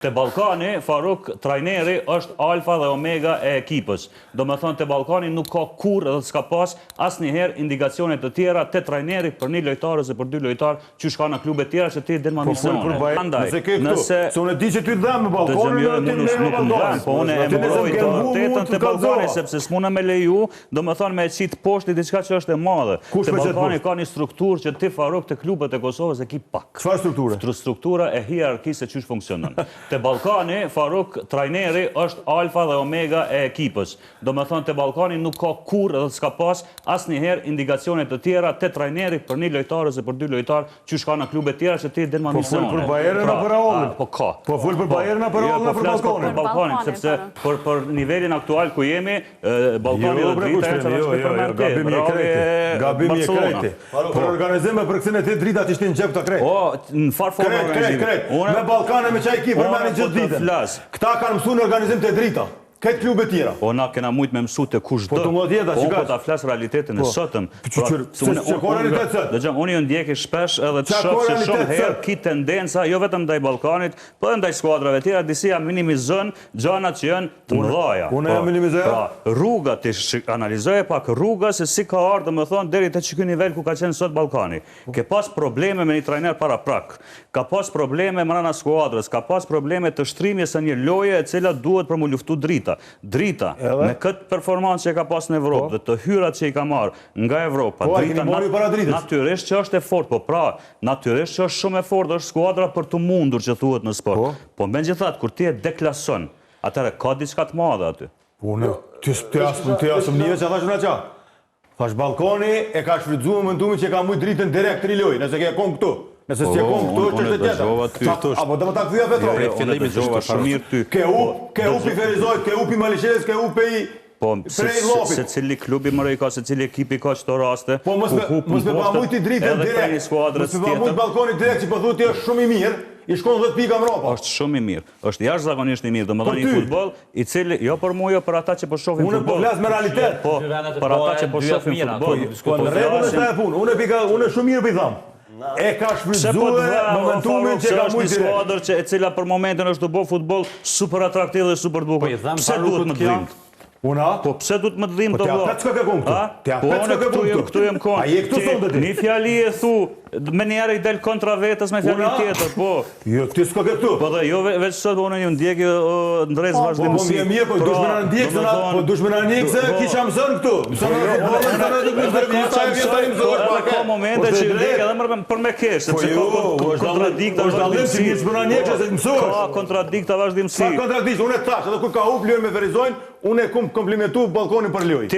Te Ballkani, Faruk, trajneri është alfa dhe omega e ekipës. Do me thonë, te Ballkani nuk ka kur edhe s'ka pas asnjëherë indikacionet të tjera te trajneri për një lojtar ose për dy lojtar që shka në klube tjera që ti den ma misione. Nëse unë e di që ty dhem me Ballkanin, po unë e mbroj të vërtetën te Ballkani, sepse s'muna me leju, do me thonë me e qitë poshtë diçka që është e madhe. Te Ballkani ka një strukturë që ti, Faruk, te klubet e Kosovës e ki pak. Çfarë strukture? Struktura e hierarkisë se çish funksionon. Te Ballkani, Faruk, trajneri është alfa dhe omega e ekipës. Do me thonë, te Ballkani nuk ka kur edhe s'ka pas asnjëherë indikacionet të tjera te trajneri për një lojtar ose për dy lojtar që shka në klube tjera që ti den ma misione. Po fol për Bayern apo për Reallin? Po ka. Po fol për Bayern apo për Reallin apo për Ballkanin, sepse për nivelin aktual ku jemi, Ballkani dhe drita e Gabimi e kreti. Për organizime për kësine ti drita të ishtin gjep të krejt. Në farë formë organizime. Me Ballkane me qaj ki përmeni gjithë ditën. Këta kanë mësu në organizim të drita. Këtë klube tjera. O, na kena mujtë me mësu të kush dë. Po të më djeta, që ka? Po ta flasë realitetin e sotëm. Që ko realitet sëtë? Dhe gjëmë, unë ju ndjeki shpesh edhe të shofë që shumë herë ki tendenca, jo vetëm ndaj Ballkanit, po edhe ndaj skuadrave tjera, disi ja minimizën gjanat që janë të mëdhaja. Unë ja minimizoja? Pra, rruga të analizoje pak rruga se si ka ardhë, më thonë, deri të që ky nivel ku ka qenë sot Ballkani. Ke pas probleme me një trajner para prak, ka pas probleme mrena skuadrës, ka pas probleme të shtrimjes së një loje e cila duhet për mu luftu drita, me këtë performancë që ka pas në Evropë dhe të hyrat që i ka marrë nga Evropa, natyrisht që është e fort, po pra, natyrisht që është shumë e fort, është skuadra për të mundur që thuhet në sport. Po me gjithat, kur ti e deklason, atëre ka diçka të madhe aty. Unë, ti asëm një që a thash në qa. Thash Ballkani e ka shfrytzuar momentumin që ka mujt dritën direkt tri loj, nëse ke kon këtu. Nëse s'je kon këtu, është të tjetër. Apo dhe më ta këthuja Petro. Ke upi Ferizojt, ke upi Malishes, ke upi Po, se cili klubi mërë i ka, se cili ekipi ka qëto raste, po mos me pa mujt i dritën direkt, mos me pa mujt Ballkani direkt që pëthu ti është shumë i mirë, i shkon 10 pika mrapa. Është shumë i mirë, është jashtë zakonisht i mirë, dhe më dhe një futbol, i cili, jo për mu, jo për ata që po shofin futbol. Unë po flas me realitet. Po, për ata që po shofin futbol. Po në rregull është e punë, unë shumë mirë për i thamë. E ka shfrytzuar momentumin që ka mujtë direkt. Skuadër që e cila për momentin është të bo futbol super atraktiv dhe super bukur. Pse duhet më të dhimt? Una? Po pse duhet më të dhimt të Po t'ja petë s'ka ke kon këtu. Po unë këtu jem kon. A je këtu sonde ti? Një fjali e thu, me njerë i del kontra vetës me fjali tjetër, po. Jo, ti s'ka ke këtu. Po dhe jo veç sot, unë ju ndjeki ndrejz vazhdimësi. Po mirë, po dush me në ndjekë, po dush me në ndjekë se kisha mësën këtu. Ka momente që ndjekë edhe për me kesh, sepse ka kontradikta vazhdimësi. Ka kontradikta vazhdimësi. Sa kontradikta, unë e thash, edhe kur ka hup lojë me Ferizojnë, unë e kom komplimentu Ballkanin për lojë.